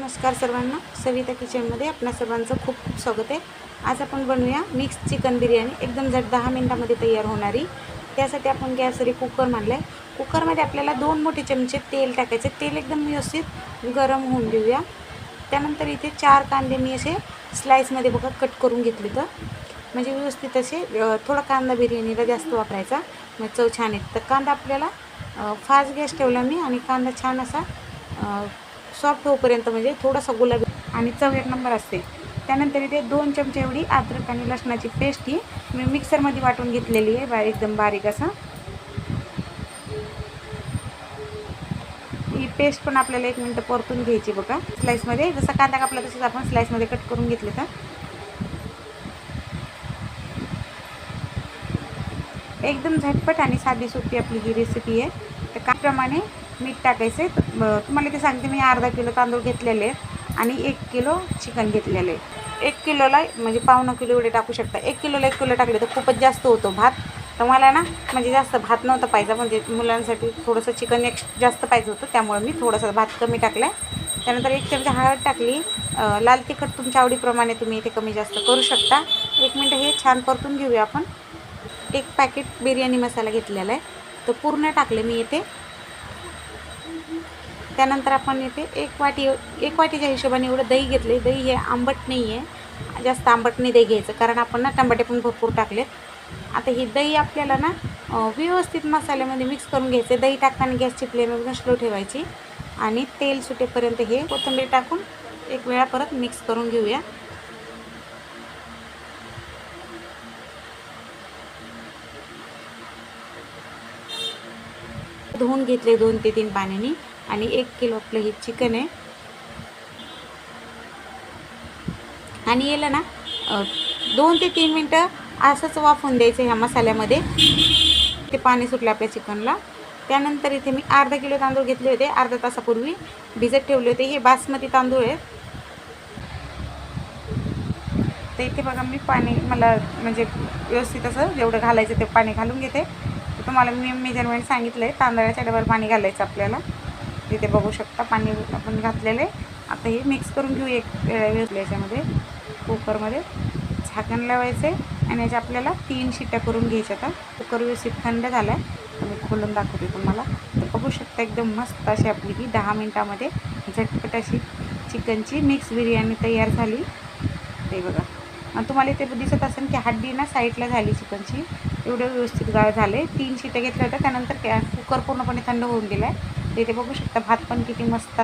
नमस्कार सर्वांना, सविता किचनमध्ये आपल्या सर्वांचं खूप खूप स्वागत आहे। आज आपण बनवूया मिक्स चिकन बिर्याणी, एकदम झट 10 मिनिटांमध्ये तयार होणारी। त्यासाठी आपण गॅसवर कुकर मांडलाय। कुकरमध्ये आपल्याला 2 मोठे चमचे तेल टाकायचे। तेल एकदम व्यवस्थित गरम होऊन देऊया। त्यानंतर इथे 4 कांदे मी असे स्लाइसमध्ये बघा कट करून घेतले, तर म्हणजे व्यवस्थित असे थोडा कांदा बिर्याणीला जास्त वापरायचा, मग चव छान येते। तर कांदा आपल्याला फास्ट गॅस ठेवला मी, आणि कांदा छान असा सॉफ्ट होईपर्यंत, म्हणजे थोडासा गुलाबी आणि चव एक नंबर असते। त्यानंतर इथे 2 चमचे एवढी अद्रक आणि लसणाची पेस्ट ही मी मिक्सरमध्ये वाटून घेतलेली आहे, एकदम बारीक असा। ही पेस्ट पण आपल्याला 1 मिनिट परतून घ्यायची बघा। स्लाइसमध्ये जसा कांदा कापला तसंच आपण स्लाइसमध्ये कट करून घेतले। तर एकदम झटपट आणि साधी सोपी आपली ही रेसिपी आहे। तर त्याप्रमाणे मीठ टाकायचे। तुम्हाला ते सांगते, मी अर्धा किलो तांदूळ घेतलेले आहेत आणि 1 किलो चिकन घेतलेले आहे। 1 किलोला म्हणजे पावणा किलो एवढे टाकू शकता। 1 किलोला 1 किलो टाकले तर खूपच जास्त होतो भात। तर मला ना म्हणजे जास्त भात नव्हता पाहिजे, म्हणजे मुलांसाठी थोडंसं चिकन जास्त पाहिजे होतं, त्यामुळे मी थोडासा भात कमी टाकला आहे। त्यानंतर 1 चमचा हळद टाकली। लाल तिखट तुमच्या आवडीप्रमाणे तुम्ही इथे कमी जास्त करू शकता। 1 मिनिट हे छान परतून घेऊया आपण। 1 पॅकेट बिर्याणी मसाला घेतलेला आहे, तो पूर्ण टाकले मी इथे। त्यानंतर आपण इथे 1 वाटीच्या हिशोबाने एवढं दही घेतले। दही हे आंबट नाही आहे, जास्त आंबट नाही दही घ्यायचं, कारण आपण ना टमाटे पण भरपूर टाकलेत। आता ही दही आपल्याला ना व्यवस्थित मसाल्यामध्ये मिक्स करून घ्यायचे। दही टाकताना गॅसची फ्लेम एकदम स्लो ठेवायची, आणि तेल सुटेपर्यंत हे कोथिंबीर टाकून 1 वेळा परत मिक्स करून घेऊया। धुवून घेतले 2 ते 3 पाण्याने, आणि 1 किलो आपलं हे चिकन आहे। आणि याला ना 2 ते 3 मिनटं असंच वाफवून द्यायचं ह्या मसाल्यामध्ये। ते पाणी सुटलं आपल्या चिकनला। त्यानंतर इथे मी अर्धा किलो तांदूळ घेतले होते, अर्धा तासापूर्वी भिजत ठेवले होते। हे बासमती तांदूळ आहेत। तर इथे बघा, मी पाणी मला म्हणजे व्यवस्थित असं जेवढं घालायचं ते पाणी घालून घेते। तर तुम्हाला मी मेजरमेंट सांगितलं आहे, तांदळाच्या डबल पाणी घालायचं आपल्याला। इथे बघू शकता पाणी आपण घातलेलं आहे। आता हे मिक्स करून घेऊ एक वेळा याच्यामध्ये, कुकरमध्ये झाकण लावायचे, आणि याच्या आपल्याला 3 शिट्ट्या करून घ्यायच्या। आता कुकर व्यवस्थित थंड झाला आहे, तर मी खोलून दाखवते तुम्हाला। तर बघू शकता एकदम मस्त अशी आपली ही 10 मिनिटामध्ये झटपट अशी चिकनची मिक्स बिर्याणी तयार झाली। ते बघा, आणि तुम्हाला इथे दिसत असेल की हड्डी ना साईडला झाली चिकनची, एवढं व्यवस्थित गाळ झाले। 3 शिट्ट्या घेतल्या होत्या, त्यानंतर कुकर पूर्णपणे थंड होऊन दिला आहे। तर इथे बघू शकता भात पण किती मस्त